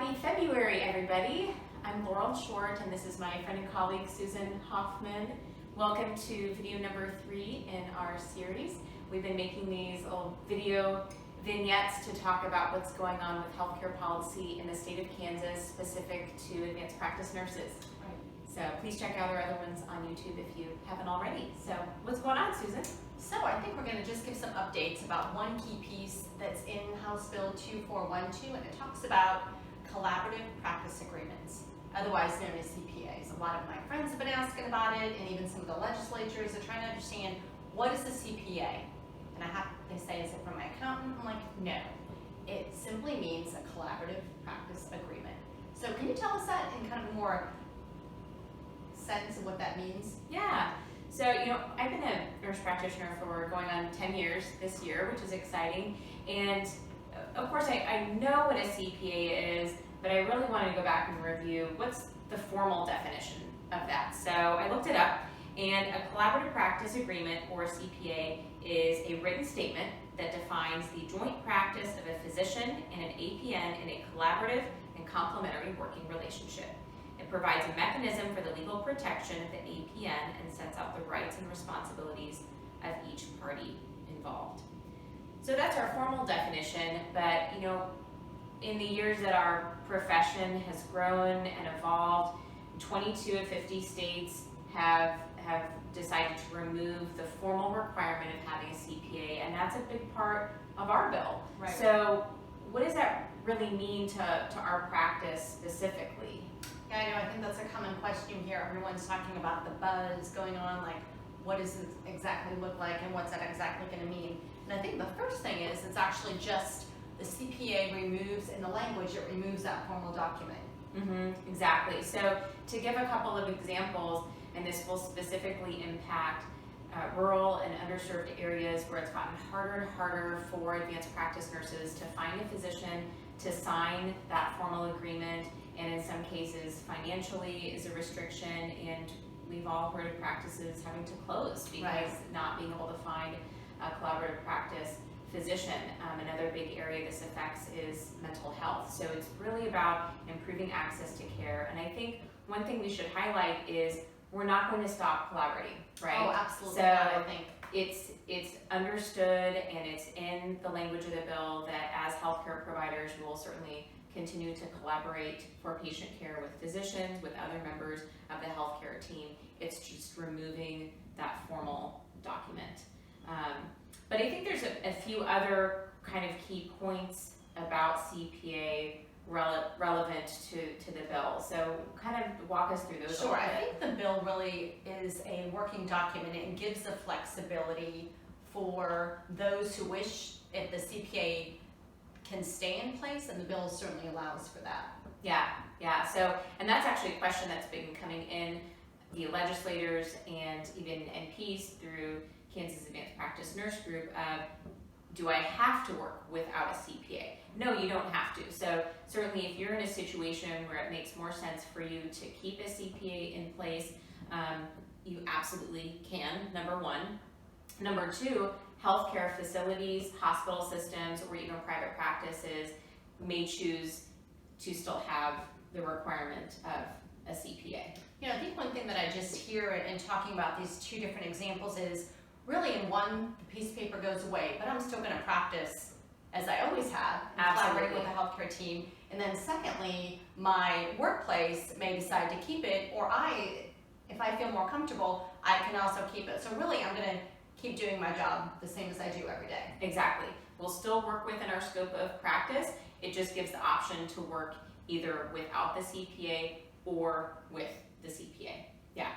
Happy February, everybody. I'm Laurel Short, and this is my friend and colleague, Susan Hoffman. Welcome to video number 3 in our series. We've been making these little video vignettes to talk about what's going on with healthcare policy in the state of Kansas, specific to advanced practice nurses. So please check out our other ones on YouTube if you haven't already. So what's going on, Susan? So I think we're going to just give some updates about one key piece that's in House Bill 2412, and it talks about collaborative practice agreements, otherwise known as CPAs. A lot of my friends have been asking about it, and even some of the legislatures are trying to understand, what is a CPA? And they say, is it from my accountant? I'm like, no. It simply means a collaborative practice agreement. So can you tell us that in kind of more sense of what that means? Yeah. So, I've been a nurse practitioner for going on 10 years this year, which is exciting. And of course, I know what a CPA is, but I really wanted to go back and review what's the formal definition of that. So I looked it up, and a collaborative practice agreement, or CPA, is a written statement that defines the joint practice of a physician and an APN in a collaborative and complementary working relationship. It provides a mechanism for the legal protection of the APN and sets out the rights and responsibilities of each party involved. So that's our formal definition, but in the years that our profession has grown and evolved, 22 of 50 states have decided to remove the formal requirement of having a CPA, and that's a big part of our bill. Right. So what does that really mean to our practice specifically? Yeah, I know. I think that's a common question here. Everyone's talking about the buzz going on, like what does it exactly look like and what's that exactly going to mean? And I think the first thing is it's actually just the CPA removes, in the language, it removes that formal document. Exactly. So to give a couple of examples, and this will specifically impact rural and underserved areas where it's gotten harder and harder for advanced practice nurses to find a physician to sign that formal agreement, and in some cases financially is a restriction, and we've all heard of practices having to close because not being able to find a collaborative practice physician. Another big area this affects is mental health. So it's really about improving access to care, and I think one thing we should highlight is we're not going to stop collaborating, right? Oh, absolutely so not, I think. It's understood, and it's in the language of the bill that as healthcare providers, we will certainly continue to collaborate for patient care with physicians, with other members of the healthcare team. It's just removing that formal document. But I think there's a few other kind of key points about CPA relevant to the bill. So kind of walk us through those. Sure. I think the bill really is a working document and gives the flexibility for those who wish, if the CPA can stay in place, and the bill certainly allows for that. Yeah. So, and that's actually a question that's been coming in the legislators and even NPs through Kansas Advanced Practice Nurse Group of, do I have to work without a CPA? No, you don't have to. So certainly if you're in a situation where it makes more sense for you to keep a CPA in place, you absolutely can, number one. Number two, healthcare facilities, hospital systems, or even private practices may choose to still have the requirement of a CPA. I think one thing that I just hear in talking about these two different examples is, really in one, the piece of paper goes away, but I'm still going to practice as I always have, and collaborate with the healthcare team. And then secondly, my workplace may decide to keep it, or if I feel more comfortable, I can also keep it. So really, I'm going to keep doing my job the same as I do every day. Exactly. We'll still work within our scope of practice. It just gives the option to work either without the CPA or with the CPA. Yeah.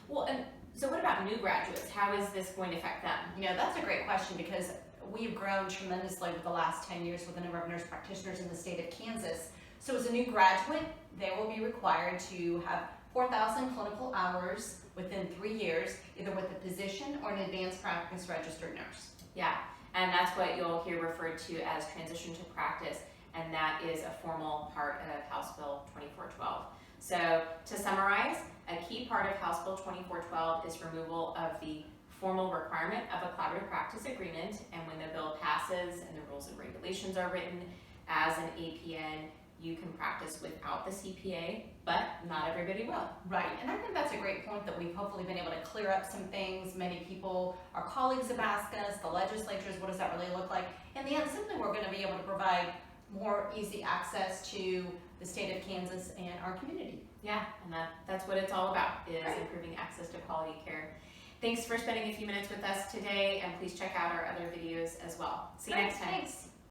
Well, and so what about new graduates? How is this going to affect them? That's a great question, because we've grown tremendously over the last 10 years with the number of nurse practitioners in the state of Kansas. So as a new graduate, they will be required to have 4,000 clinical hours within 3 years, either with a physician or an advanced practice registered nurse. Yeah, and that's what you'll hear referred to as transition to practice, and that is a formal part of House Bill 2412. So to summarize, a key part of House Bill 2412 is removal of the formal requirement of a collaborative practice agreement, and when the bill passes and the rules and regulations are written, as an APN, you can practice without the CPA, but not everybody will. Right, and I think that's a great point that we've hopefully been able to clear up some things. Many people, our colleagues have asked us, the legislatures, what does that really look like? In the end, simply we're gonna be able to provide more easy access to the state of Kansas and our community. Yeah, and that's what it's all about, is Right. improving access to quality care. Thanks for spending a few minutes with us today, and please check out our other videos as well. See you Great, next time. Thanks.